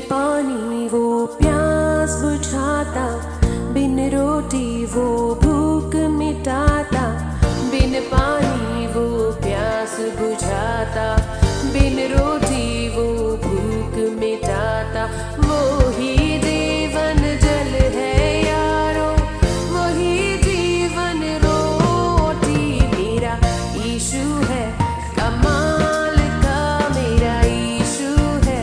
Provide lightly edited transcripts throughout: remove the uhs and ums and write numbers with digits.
पानी वो प्यास बुझाता, बिन रोटी वो भूख मिटाता। बिन पानी वो प्यास बुझाता, बिन रोटी वो भूख मिटाता। वो ही जीवन जल है यारो, वही जीवन रोटी। मेरा यीशु है कमाल का, मेरा यीशु है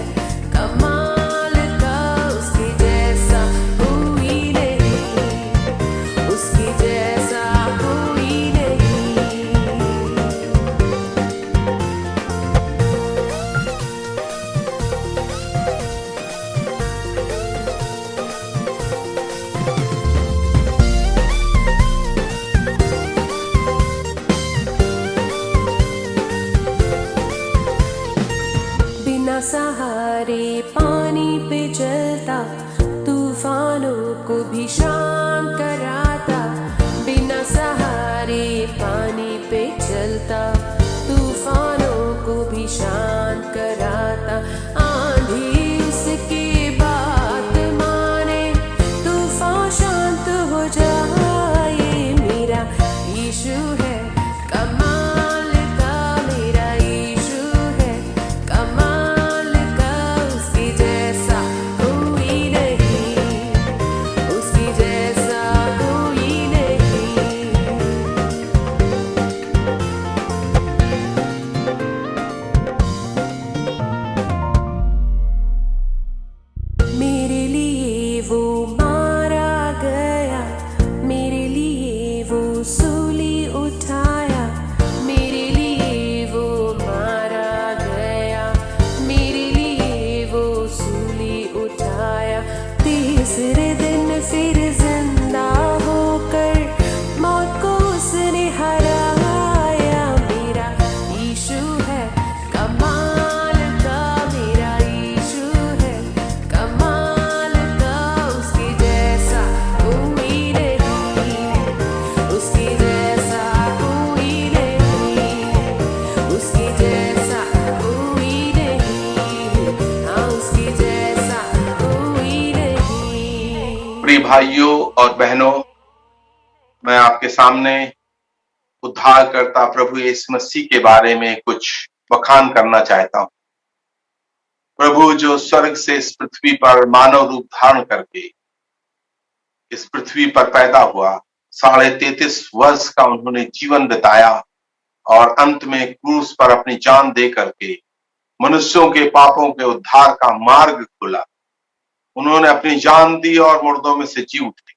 कमाल का। उसके जैसा कोई नहीं, उसके जैसा कोई नहीं। बिना सहारे पानी पे चलता, तूफानों को भी शांत कराता। बिना सहारे पानी पे चलता, तूफानों को भी शांत कराता। आंधी उसकी बात माने, तूफान शांत हो जाए। मेरा यीशु है कमाल का, मेरा यीशु है कमाल का। उसके जैसा कोई नहीं, उसके जैसा कोई नहीं। मेरे लिए वो मारा गया, मेरे लिए वो सूली उठाया। मेरे लिए वो मारा गया, मेरे लिए वो सूली उठाया। तीसरे दिन फिर जिंदा होकर मौत को उसने हराया। मेरा यीशु है कमाल का, मेरा यीशु है कमाल का। उसके जैसा कोई नहीं, उसके जैसा कोई नहीं, उसके जैसा कोई नहीं। हाँ, उसके जैसा कोई नहीं। प्रिय भाइयों और बहनों, मैं आपके सामने उद्धारकर्ता प्रभु यीशु मसीह के बारे में कुछ बखान करना चाहता हूं। प्रभु जो स्वर्ग से इस पृथ्वी पर मानव रूप धारण करके इस पृथ्वी पर पैदा हुआ, 33.5 वर्ष का उन्होंने जीवन बिताया और अंत में क्रूस पर अपनी जान दे करके मनुष्यों के पापों के उद्धार का मार्ग खोला। उन्होंने अपनी जान दी और मुर्दों में से जी उठे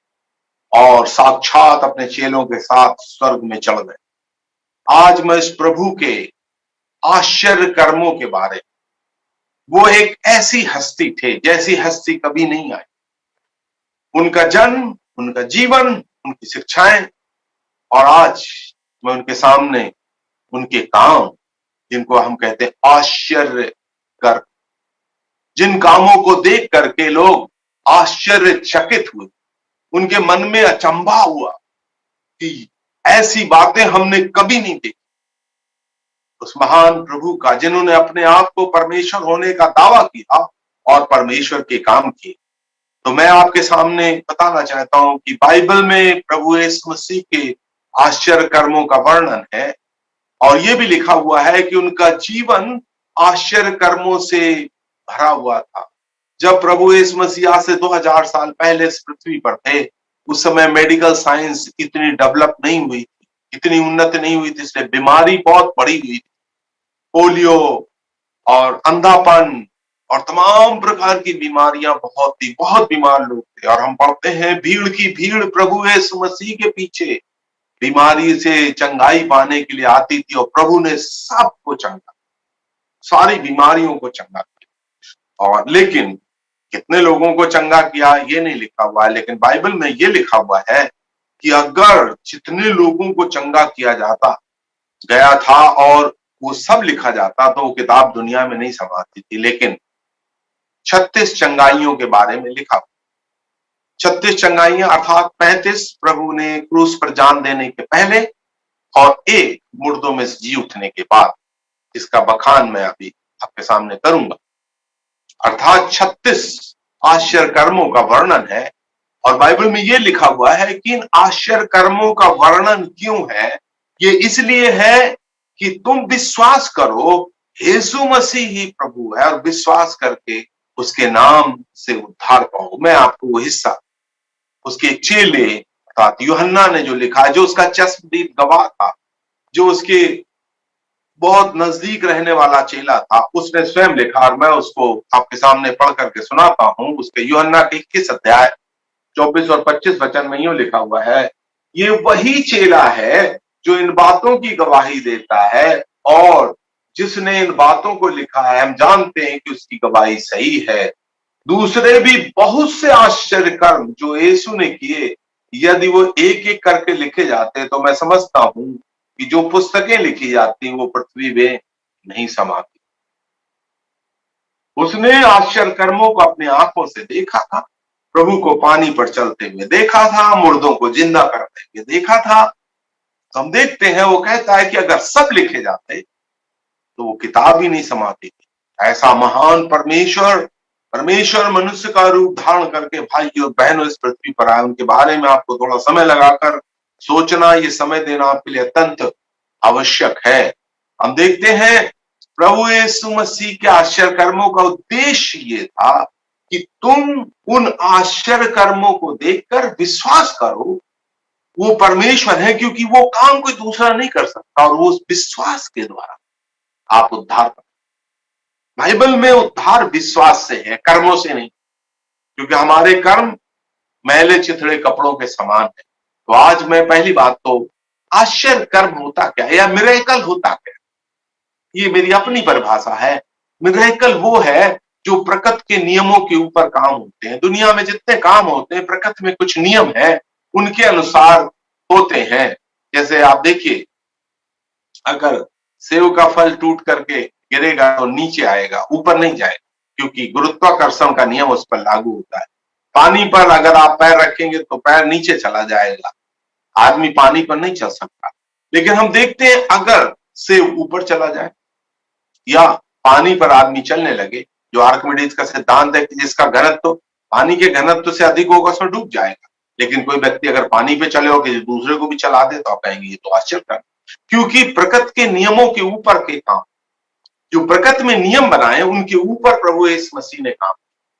और साक्षात अपने चेलों के साथ स्वर्ग में चढ़ गए। आज मैं इस प्रभु के आश्चर्य कर्मों के बारे में, वो एक ऐसी हस्ती थे जैसी हस्ती कभी नहीं आई। उनका जन्म, उनका जीवन, उनकी शिक्षाएं, और आज मैं उनके सामने उनके काम, जिनको हम कहते हैं आश्चर्य कर्म, जिन कामों को देख करके लोग आश्चर्यचकित हुए, उनके मन में अचंभा हुआ कि ऐसी बातें हमने कभी नहीं देखी। उस महान प्रभु का, जिन्होंने अपने आप को परमेश्वर होने का दावा किया और परमेश्वर के काम किए। तो मैं आपके सामने बताना चाहता हूं कि बाइबल में प्रभु यीशु मसीह के आश्चर्य कर्मों का वर्णन है और यह भी लिखा हुआ है कि उनका जीवन आश्चर्य कर्मों से भरा हुआ था। जब प्रभु यीशु मसीह आज से 2000 साल पहले इस पृथ्वी पर थे, उस समय मेडिकल साइंस इतनी डेवलप नहीं हुई थी, इतनी उन्नत नहीं हुई थी, इसलिए बीमारी बहुत बढ़ी हुई थी। पोलियो और अंधापन और तमाम प्रकार की बीमारियां बहुत बीमार लोग थे। और हम पढ़ते हैं भीड़ की भीड़ प्रभु यीशु मसीह के पीछे बीमारी से चंगाई पाने के लिए आती थी और प्रभु ने सबको चंगा, सारी बीमारियों को चंगा किया। और लेकिन कितने लोगों को चंगा किया ये नहीं लिखा हुआ है, लेकिन बाइबल में ये लिखा हुआ है कि अगर जितने लोगों को चंगा किया जाता गया था और वो सब लिखा जाता तो वो किताब दुनिया में नहीं समाती थी। लेकिन 36 चंगाइयों के बारे में लिखा, 36 चंगाइयां अर्थात 35 प्रभु ने क्रूस पर जान देने के पहले और एक मुर्दों में जी उठने के बाद, इसका बखान मैं अभी आपके सामने करूंगा। अर्थात 36 आश्चर्य कर्मों का वर्णन है। और बाइबल में यह लिखा हुआ है कि इन आश्चर्य कर्मों का वर्णन क्यों है? ये इसलिए है कि तुम विश्वास करो यीशु मसीह ही प्रभु है और विश्वास करके उसके नाम से उद्धार पाओ। मैं आपको वो हिस्सा उसके चेले अर्थात यूहन्ना ने जो लिखा है, जो उसका चश्मदीद गवाह था, जो उसके बहुत नजदीक रहने वाला चेला था, उसने स्वयं लिखा और मैं उसको आपके सामने पढ़ करके सुनाता हूं। उसके यूहन्ना के 21 अध्याय 24 और 25 वचन में यूं लिखा हुआ है, ये वही चेला है जो इन बातों की गवाही देता है, और जिसने इन बातों को लिखा है हम जानते हैं कि उसकी गवाही सही है। दूसरे भी बहुत से आश्चर्य कर्म जो यीशु ने किए, यदि वो एक एक करके लिखे जाते तो मैं समझता हूं कि जो पुस्तकें लिखी जाती वो पृथ्वी में नहीं समाती। उसने आश्चर्य कर्मों को अपनी आंखों से देखा था, प्रभु को पानी पर चलते हुए देखा था, मुर्दों को जिंदा करते हुए देखा था। हम देखते हैं वो कहता है कि अगर सब लिखे जाते तो वो किताब ही नहीं समाती थी। ऐसा महान परमेश्वर मनुष्य का रूप धारण करके भाइयों और बहनों इस पृथ्वी पर आए, उनके बारे में आपको थोड़ा समय लगाकर सोचना, ये समय देना आपके लिए अत्यंत आवश्यक है। हम देखते हैं प्रभु यीशु मसीह के आश्चर्य कर्मों का उद्देश्य ये था कि तुम उन आश्चर्य कर्मों को देखकर विश्वास करो वो परमेश्वर है, क्योंकि वो काम कोई दूसरा नहीं कर सकता और वो उस विश्वास के द्वारा आप उद्धार पाए। बाइबल में उद्धार विश्वास से है, कर्मों से नहीं, क्योंकि हमारे कर्म मैले चिथड़े कपड़ों के समान है। तो आज मैं पहली बात तो आश्चर्य कर्म होता क्या है या मिरेकल होता क्या, ये मेरी अपनी परिभाषा है। मिरेकल वो है जो प्रकृति के नियमों के ऊपर काम होते हैं। दुनिया में जितने काम होते हैं प्रकृति में कुछ नियम है, उनके अनुसार होते हैं। जैसे आप देखिए, अगर सेव का फल टूट करके गिरेगा तो नीचे आएगा, ऊपर नहीं जाएगा, क्योंकि गुरुत्वाकर्षण का नियम उस पर लागू होता है। पानी पर अगर आप पैर रखेंगे तो पैर नीचे चला जाएगा, आदमी पानी पर नहीं चल सकता। लेकिन हम देखते हैं अगर सेव ऊपर चला जाए या पानी पर आदमी चलने लगे, जो आर्किमिडीज का सिद्धांत है कि जिसका घनत्व पानी के घनत्व से अधिक होगा उसमें डूब जाएगा। लेकिन कोई व्यक्ति अगर पानी पे चले हो कि दूसरे को भी चला दे तो आप कहेंगे ये तो आश्चर्य है, क्योंकि प्रकृति के नियमों के ऊपर के काम, जो प्रकृति में नियम बनाए उनके ऊपर प्रभु यीशु मसीह ने काम,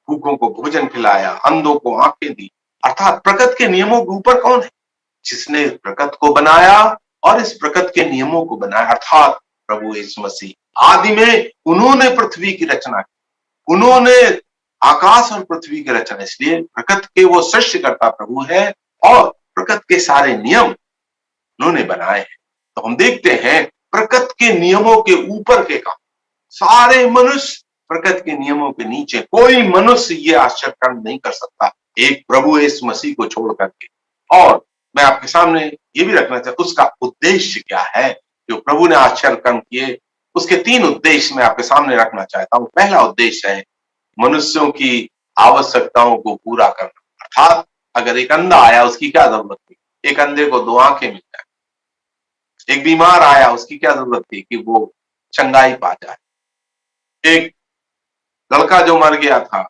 भूखों को भोजन खिलाया, अंधों को आंखें दी। अर्थात प्रकृति के नियमों के ऊपर कौन है? जिसने प्रकृति को बनाया और इस प्रकृति के नियमों को बनाया, अर्थात प्रभु यीशु मसीह। आदि में उन्होंने पृथ्वी की रचना की, उन्होंने आकाश और पृथ्वी की रचना, इसलिए प्रकृति के वो सृष्टिकर्ता प्रभु है और प्रकृति के सारे नियम उन्होंने बनाए हैं। तो हम देखते हैं प्रकृति के नियमों के ऊपर के काम, सारे मनुष्य प्रकृति के नियमों के नीचे, कोई मनुष्य ये आश्चर्य कर्म नहीं कर सकता एक प्रभु यीशु मसीह को छोड़ करके। और मैं आपके सामने ये भी रखना चाहता हूं उसका उद्देश्य क्या है। जो प्रभु ने आश्चर्य कर्म किए उसके 3 उद्देश्य मैं आपके सामने रखना चाहता हूं। पहला उद्देश्य है मनुष्यों की आवश्यकताओं को पूरा करना। अर्थात अगर एक अंधा आया उसकी क्या जरूरत थी? एक अंधे को 2 आंखें मिल जाए। एक बीमार आया उसकी क्या जरूरत थी? कि वो चंगाई पा जाए। एक लड़का जो मर गया था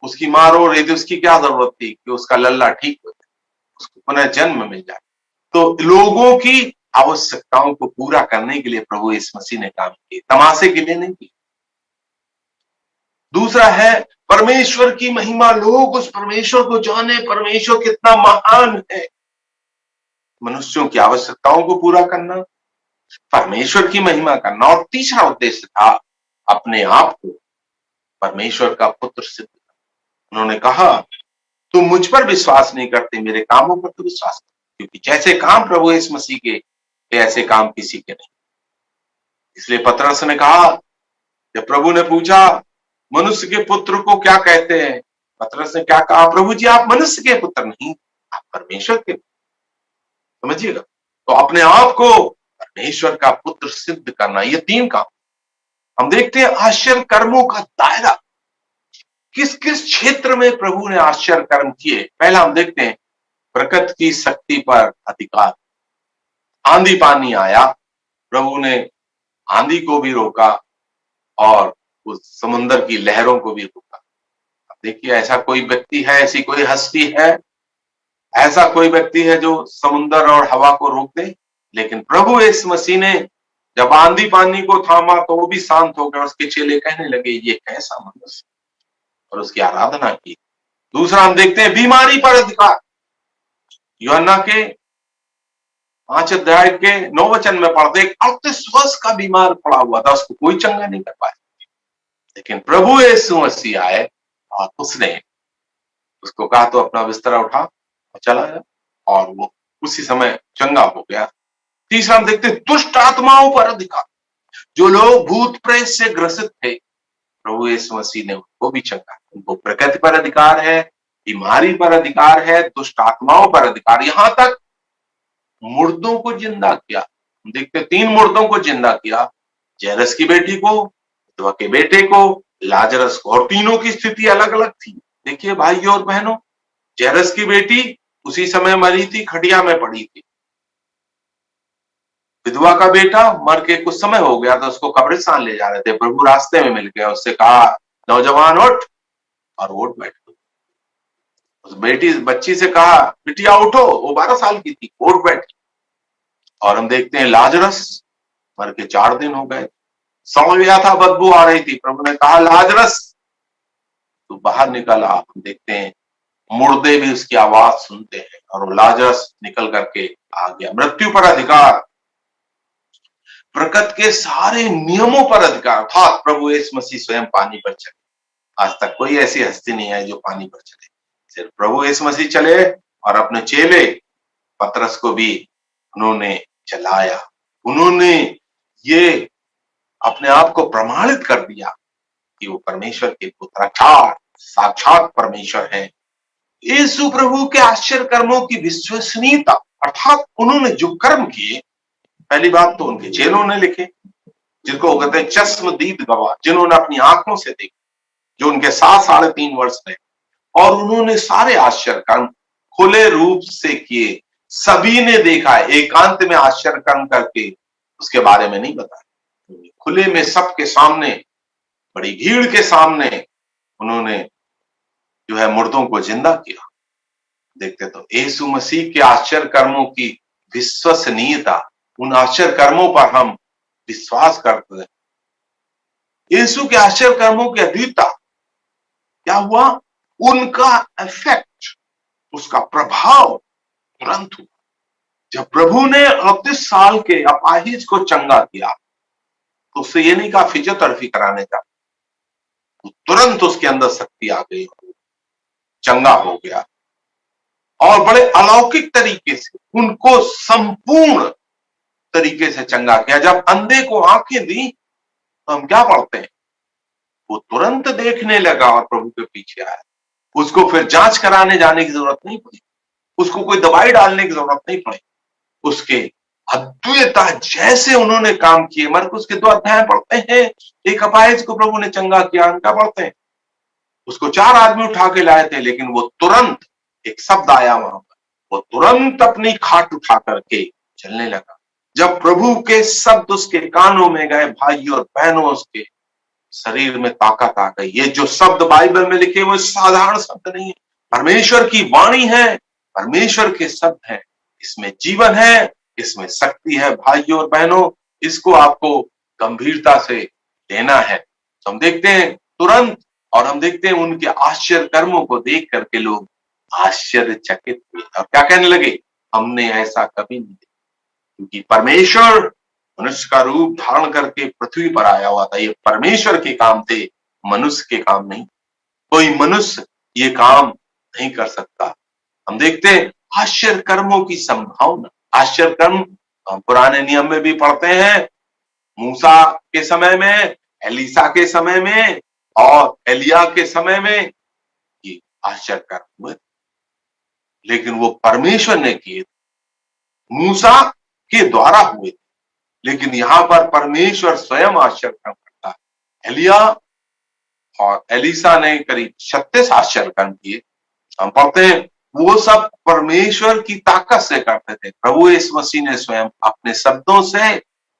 उसकी मां रो रही थी, उसकी क्या जरूरत थी? कि उसका लल्ला ठीक हो जाए, उसको पुनः जन्म मिल जाए। तो लोगों की आवश्यकताओं को पूरा करने के लिए प्रभु यीशु मसीह ने काम किए, तमाशे के लिए नहीं किए। दूसरा है परमेश्वर की महिमा, लोग उस परमेश्वर को जाने, परमेश्वर कितना महान है। मनुष्यों की आवश्यकताओं को पूरा करना, परमेश्वर की महिमा करना। और तीसरा उद्देश्य था अपने आप को परमेश्वर का पुत्र सिद्ध करना। उन्होंने कहा तुम मुझ पर विश्वास नहीं करते, मेरे कामों पर तो विश्वास करते, क्योंकि जैसे काम प्रभु यीशु मसीह के ऐसे काम किसी के नहीं। इसलिए पतरस ने कहा, जब प्रभु ने पूछा मनुष्य के पुत्र को क्या कहते हैं, पतरस ने क्या कहा? प्रभु जी आप मनुष्य के पुत्र नहीं, आप परमेश्वर के। समझिएगा, तो अपने आप को परमेश्वर का पुत्र सिद्ध करना, ये 3 काम। हम देखते हैं आश्चर्य कर्मों का दायरा, किस किस क्षेत्र में प्रभु ने आश्चर्य कर्म किए। पहला हम देखते हैं प्रकृति की शक्ति पर अधिकार। आंधी पानी आया, प्रभु ने आंधी को भी रोका और उस समुद्र की लहरों को भी रोका। अब देखिए, ऐसा कोई व्यक्ति है, ऐसी कोई हस्ती है, ऐसा कोई व्यक्ति है जो समुद्र और हवा को रोक दे? लेकिन प्रभु यीशु मसीह ने जब आंधी पानी को थामा तो वो भी शांत हो गया। उसके चेले कहने लगे, ये कैसा मनुष्य, और उसकी आराधना की। दूसरा हम देखते हैं बीमारी पर अधिकार। यूहन्ना के 5 अध्याय के 9 वचन में पढ़ते, एक 38 वर्ष का बीमार पड़ा हुआ था, उसको कोई चंगा नहीं कर पाया। लेकिन प्रभु यीशु मसीह आए और उसने उसको कहा तो अपना बिस्तरा उठा और चला गया, और वो उसी समय चंगा हो गया। तीसरा हम देखते हैं दुष्ट आत्माओं पर अधिकार। जो लोग भूत प्रेत से ग्रसित थे, प्रभु यीशु मसीह ने उनको भी चंगा। उनको प्रकृति पर अधिकार है, बीमारी पर अधिकार है, दुष्ट आत्माओं पर अधिकार, यहां तक मुर्दों को जिंदा किया। हम देखते 3 मुर्दों को जिंदा किया, जैरस की बेटी को, विधवा के बेटे को, लाजरस को, और तीनों की स्थिति अलग अलग थी। देखिए भाइयों और बहनों, जैरस की बेटी उसी समय मरी थी, खटिया में पड़ी थी। विधवा का बेटा मर के कुछ समय हो गया था, उसको कब्रिस्तान ले जा रहे थे, प्रभु रास्ते में मिल गया, उससे कहा नौजवान उठ, और उठ बैठ। उस बच्ची से कहा बिटिया उठो, वो 12 साल की थी, उठ बैठी। और हम देखते हैं लाजरस मर के 4 दिन हो गए, सौ गया था, बदबू आ रही थी। प्रभु ने कहा लाजरस तू बाहर निकल आ। हम देखते हैं मुर्दे भी उसकी आवाज सुनते हैं, और वो लाजरस निकल करके आ गया। मृत्यु पर अधिकार, प्रकृति के सारे नियमों पर अधिकार, अर्थात प्रभु यीशु मसीह स्वयं पानी पर चले। आज तक कोई ऐसी हस्ती नहीं है जो पानी पर चले, सिर्फ प्रभु यीशु मसीह चले, और अपने चेले पतरस को भी उन्होंने चलाया। उन्होंने ये अपने आप को प्रमाणित कर दिया कि वो परमेश्वर के पुत्र, साक्षात परमेश्वर है। यीशु प्रभु के आश्चर्य कर्मों की विश्वसनीयता, अर्थात उन्होंने जो कर्म किए, पहली बात तो उनके चेलों ने लिखे, जिनको कहते हैं चश्मदीद गवाह, जिन्होंने अपनी आंखों से देखा, जो उनके साथ 3.5 वर्ष रहे, और उन्होंने सारे आश्चर्य कर्म खुले रूप से किए। सभी ने देखा, एकांत में आश्चर्य कर्म करके उसके बारे में नहीं बताया, खुले में सबके सामने, बड़ी भीड़ के सामने उन्होंने जो है मुर्दों को जिंदा किया। देखते तो यीशु मसीह के आश्चर्य कर्मों की विश्वसनीयता, उन आश्चर्य कर्मों पर हम विश्वास करते हैं। यीशु के आश्चर्य कर्मों की अद्वितीयता क्या हुआ, उनका इफेक्ट, उसका प्रभाव तुरंत हुआ। जब प्रभु ने 38 साल के अपाहिज को चंगा किया, तो उससे ये नहीं कहा फिजियोथेरेपी कराने का, तो तुरंत उसके अंदर शक्ति आ गई, चंगा हो गया, और बड़े अलौकिक तरीके से उनको संपूर्ण तरीके से चंगा किया। जब अंधे को आंखें दी तो हम क्या पढ़ते हैं, वो तुरंत देखने लगा और प्रभु के पीछे आया। उसको फिर जांच कराने जाने की जरूरत नहीं पड़ी, उसको कोई दवाई डालने की जरूरत नहीं पड़ी। उसके अद्भुतता जैसे उन्होंने काम किए। मरकुस के 2 अध्याय पढ़ते हैं, एक अपाहिज को प्रभु ने चंगा किया, क्या पढ़ते हैं, उसको 4 आदमी उठा के लाए थे, लेकिन वो तुरंत, एक शब्द आया वहां पर, वो तुरंत अपनी खाट उठा करके चलने लगा। जब प्रभु के शब्द उसके कानों में गए, भाई और बहनों, उसके शरीर में ताकत आ गई। ये जो शब्द बाइबल में लिखे वो साधारण शब्द नहीं है, परमेश्वर की वाणी है, परमेश्वर के शब्द हैं, इसमें जीवन है, इसमें शक्ति है। भाइयों और बहनों, इसको आपको गंभीरता से लेना है। तो हम देखते हैं तुरंत, और हम देखते हैं उनके आश्चर्य कर्मों को देख करके लोग आश्चर्यचकित हुए और क्या कहने लगे, हमने ऐसा कभी नहीं देखा। क्योंकि परमेश्वर मनुष्य का रूप धारण करके पृथ्वी पर आया हुआ था। ये परमेश्वर के काम थे, मनुष्य के काम नहीं। कोई मनुष्य ये काम नहीं कर सकता। हम देखते हैं आश्चर्य कर्मों की संभावना। आश्चर्य कर्म हम पुराने नियम में भी पढ़ते हैं, मूसा के समय में, एलीसा के समय में और एलिया के समय में ये आश्चर्य कर्म हुए, लेकिन वो परमेश्वर ने किए, मूसा के द्वारा हुए। लेकिन यहां पर परमेश्वर स्वयं आश्चर्य कर्म करता है। एलिया और एलीसा ने करीब 36 आश्चर्य कर्म किए। हम पढ़ते हैं वो सब परमेश्वर की ताकत से करते थे। प्रभु यीशु मसीह ने स्वयं अपने शब्दों से,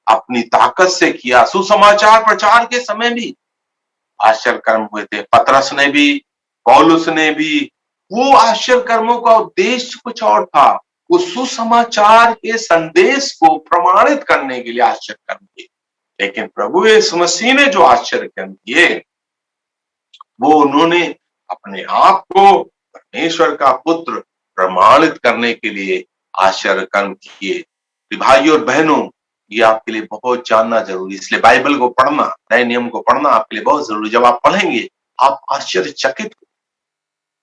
अपनी ताकत से किया। सुसमाचार प्रचार के समय भी आश्चर्य कर्म हुए थे। पतरस ने भी, पौलुस ने भी, वो आश्चर्य कर्मों का उद्देश्य कुछ और था। वो सुसमाचार के संदेश को प्रमाणित करने के लिए आश्चर्य कर्म किए। लेकिन प्रभु यीशु मसीह ने जो आश्चर्य कर्म किए, वो उन्होंने अपने आप को परमेश्वर का पुत्र प्रमाणित करने के लिए आश्चर्य कर्म किए। भाइयों और बहनों, ये आपके लिए बहुत जानना जरूरी, इसलिए बाइबल को पढ़ना, नए नियम को पढ़ना आपके लिए बहुत जरूरी। जब आप पढ़ेंगे आप आश्चर्यचकित हो,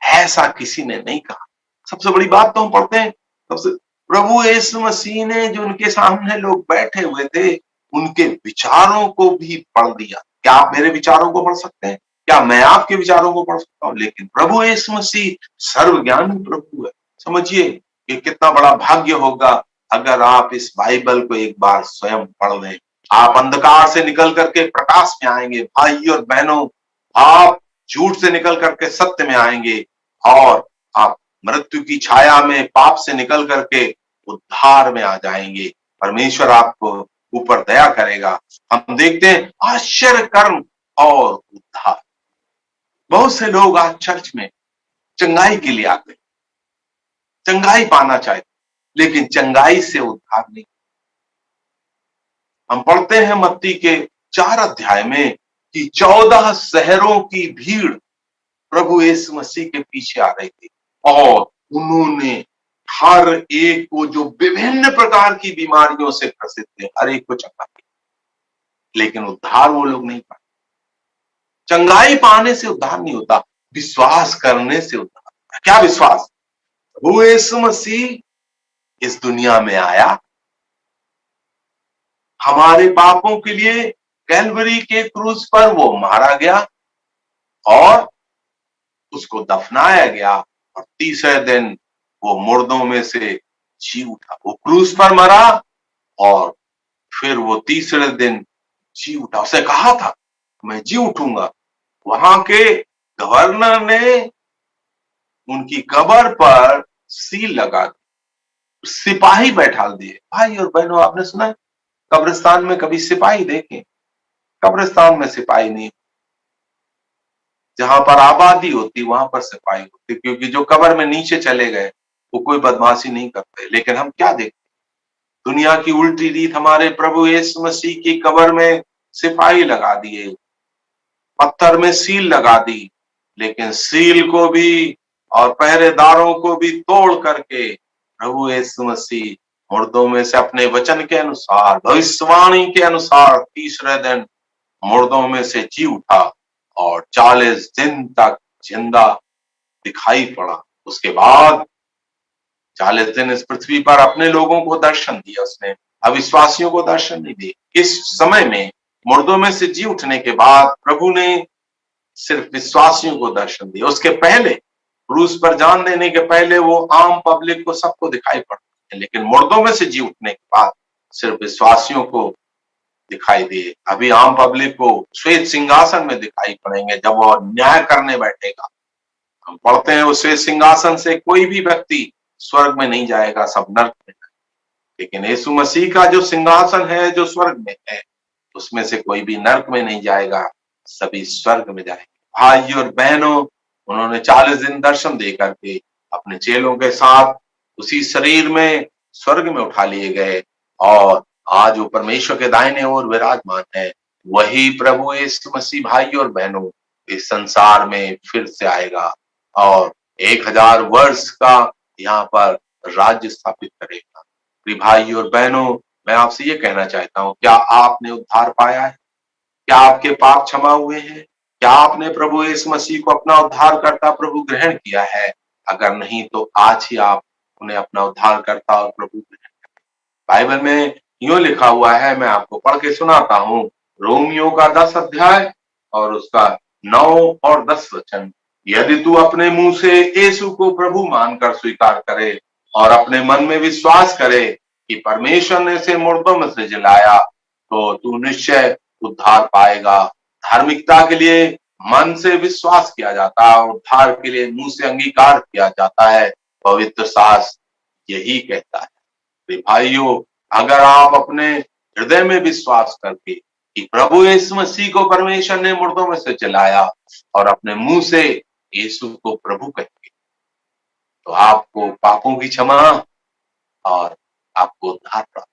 ऐसा किसी ने नहीं कहा। सबसे बड़ी बात तो हम पढ़ते हैं, सबसे प्रभु यीशु मसीह ने जो उनके सामने लोग बैठे हुए थे, उनके विचारों को भी पढ़ दिया। क्या आप मेरे विचारों को पढ़ सकते हैं? क्या मैं आपके विचारों को पढ़ सकता हूं? लेकिन प्रभु यीशु मसीह सर्वज्ञानी प्रभु है। समझिए ये कितना बड़ा भाग्य होगा अगर आप इस बाइबल को एक बार स्वयं पढ़ लें। आप अंधकार से निकल करके प्रकाश में आएंगे। भाई और बहनों, आप झूठ से निकल करके सत्य में आएंगे और आप मृत्यु की छाया में पाप से निकल करके उद्धार में आ जाएंगे। परमेश्वर आपको ऊपर दया करेगा। हम देखते हैं आश्चर्य कर्म और उद्धार। बहुत से लोग आज चर्च में चंगाई के लिए आते हैं, चंगाई पाना चाहते, लेकिन चंगाई से उद्धार नहीं। हम पढ़ते हैं मत्ती के 4 अध्याय में कि 14 शहरों की भीड़ प्रभु यीशु मसीह के पीछे आ रही थी और उन्होंने हर एक को, जो विभिन्न प्रकार की बीमारियों से ग्रसित थे, हर एक को चंगा किया, लेकिन उद्धार वो लोग नहीं पाए। चंगाई पाने से उद्धार नहीं होता, विश्वास करने से उद्धार होता। क्या विश्वास? प्रभु यीशु मसीह इस दुनिया में आया, हमारे पापों के लिए कैलवरी के क्रूस पर वो मारा गया और उसको दफनाया गया और तीसरे दिन वो मुर्दों में से जी उठा। वो क्रूस पर मरा और फिर वो तीसरे दिन जी उठा। उसे कहा था मैं जी उठूंगा। वहां के गवर्नर ने उनकी कब्र पर सील लगा दी, सिपाही बैठा दिए। भाई और बहनों, आपने सुना है कब्रिस्तान में कभी सिपाही देखे? कब्रिस्तान में सिपाही नहीं। जहां पर आबादी होती वहां पर सिपाही होती, क्योंकि जो कब्र में नीचे चले गए वो कोई बदमाशी नहीं करते। लेकिन हम क्या देखते, दुनिया की उल्टी रीत, हमारे प्रभु यीशु मसीह की कब्र में सिपाही लगा दिए, पत्थर में सील लगा दी। लेकिन सील को भी और पहरेदारों को भी तोड़ करके प्रभु यीशु मसीह मुर्दों में से अपने वचन के अनुसार, भविष्यवाणी के अनुसार तीसरे दिन मुर्दों में से जी उठा और 40 दिन तक जिंदा दिखाई पड़ा। उसके बाद 40 दिन इस पृथ्वी पर अपने लोगों को दर्शन दिया उसने, अविश्वासियों को दर्शन नहीं दिए। इस समय में मुर्दों में से जी उठने के बाद प्रभु ने सिर्फ विश्वासियों को दर्शन दिया। उसके पहले, क्रूस पर जान देने के पहले वो आम पब्लिक को, सबको दिखाई पड़ते हैं, लेकिन मुर्दों में से जी उठने के बाद सिर्फ विश्वासियों को दिखाई दिए। अभी आम पब्लिक को श्वेत सिंहासन में दिखाई पड़ेंगे जब वो न्याय करने बैठेगा। हम पढ़ते हैं उस श्वेत सिंहासन से कोई भी व्यक्ति स्वर्ग में नहीं जाएगा, सब नर्क में जाएगा। लेकिन यीशु मसीह का जो सिंहासन है, जो स्वर्ग में है, उसमें से कोई भी नर्क में नहीं जाएगा, सभी स्वर्ग में जाएंगे। भाई और बहनों, उन्होंने 40 दिन दर्शन दे करके अपने चेलों के साथ उसी शरीर में स्वर्ग में उठा लिए गए और आज वो परमेश्वर के दाहिने ओर विराजमान है। वही प्रभु यीशु मसीह, भाई और बहनों, इस संसार में फिर से आएगा और 1000 वर्ष का यहाँ पर राज्य स्थापित करेगा। प्रिय भाई और बहनों, मैं आपसे ये कहना चाहता हूँ, क्या आपने उद्धार पाया है? क्या आपके पाप क्षमा हुए हैं? क्या आपने प्रभु यीशु मसीह को अपना उद्धारकर्ता प्रभु ग्रहण किया है? अगर नहीं तो आज ही आप उन्हें अपना उद्धारकर्ता और प्रभु ग्रहण करें। बाइबल में यूं लिखा हुआ है, मैं आपको पढ़ के सुनाता हूँ, रोमियो का 10 अध्याय और उसका 9 और 10 वचन। यदि तू अपने मुंह से यीशु को प्रभु मानकर स्वीकार करे और अपने मन में विश्वास करे कि परमेश्वर ने इसे मुर्दों में से जिलाया, तो तू निश्चय उद्धार पाएगा। धार्मिकता के लिए मन से विश्वास किया जाता है, उद्धार के लिए मुंह से अंगीकार किया जाता है। पवित्र शास्त्र यही कहता है। भाइयों, अगर आप अपने हृदय में विश्वास करके कि प्रभु यीशु मसीह को परमेश्वर ने मुर्दों में से जलाया और अपने मुंह से यीशु को प्रभु कहेंगे, तो आपको पापों की क्षमा और आपको उद्धार प्राप्त।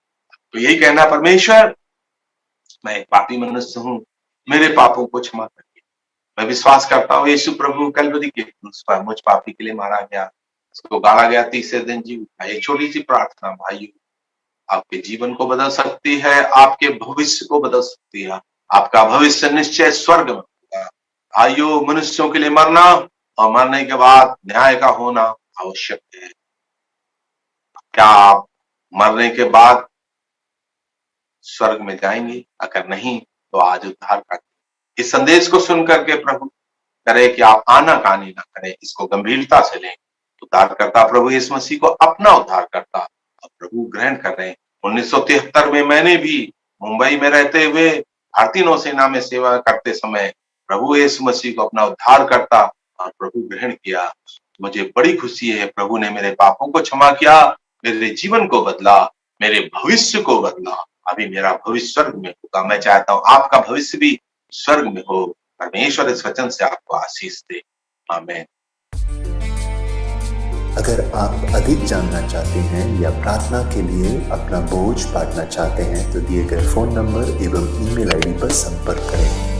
तो यही कहना, परमेश्वर मैं एक पापी मनुष्य हूं, मेरे पापों को क्षमा करिए। मैं विश्वास करता हूँ यीशु प्रभु कल्वरी के क्रूस पर मुझ पापी के लिए मारा गया, उसको गाड़ा गया, तीसरे दिन जी उठा। एक छोटी सी प्रार्थना भाइयों, आपके जीवन को बदल सकती है, आपके भविष्य को बदल सकती है। आपका भविष्य निश्चय स्वर्ग में होगा। भाइयों, मनुष्यों के लिए मरना और मरने के बाद न्याय का होना आवश्यक है। क्या आप मरने के बाद स्वर्ग में जाएंगे? अगर नहीं तो आज उद्धार करते। इस संदेश को सुन करके प्रभु करे कि आप आनाकानी ना करें, इसको गंभीरता से लें। उद्धारकर्ता प्रभु यीशु मसीह को अपना उद्धारकर्ता और प्रभु ग्रहण कर रहे हैं। 1973 में मैंने भी मुंबई में रहते हुए भारतीय नौसेना में सेवा करते समय प्रभु यीशु मसीह को अपना उद्धारकर्ता और प्रभु ग्रहण किया। मुझे बड़ी खुशी है, प्रभु ने मेरे पापों को क्षमा किया, मेरे जीवन को बदला, मेरे भविष्य को बदला। अभी मेरा भविष्य स्वर्ग में होगा। मैं चाहता हूँ आपका भविष्य भी स्वर्ग में हो। परमेश्वर इस वचन से आपको आशीष दे। आमीन। अगर आप अधिक जानना चाहते हैं या प्रार्थना के लिए अपना बोझ बांटना चाहते हैं तो दिए गए फोन नंबर एवं ईमेल आईडी पर संपर्क करें।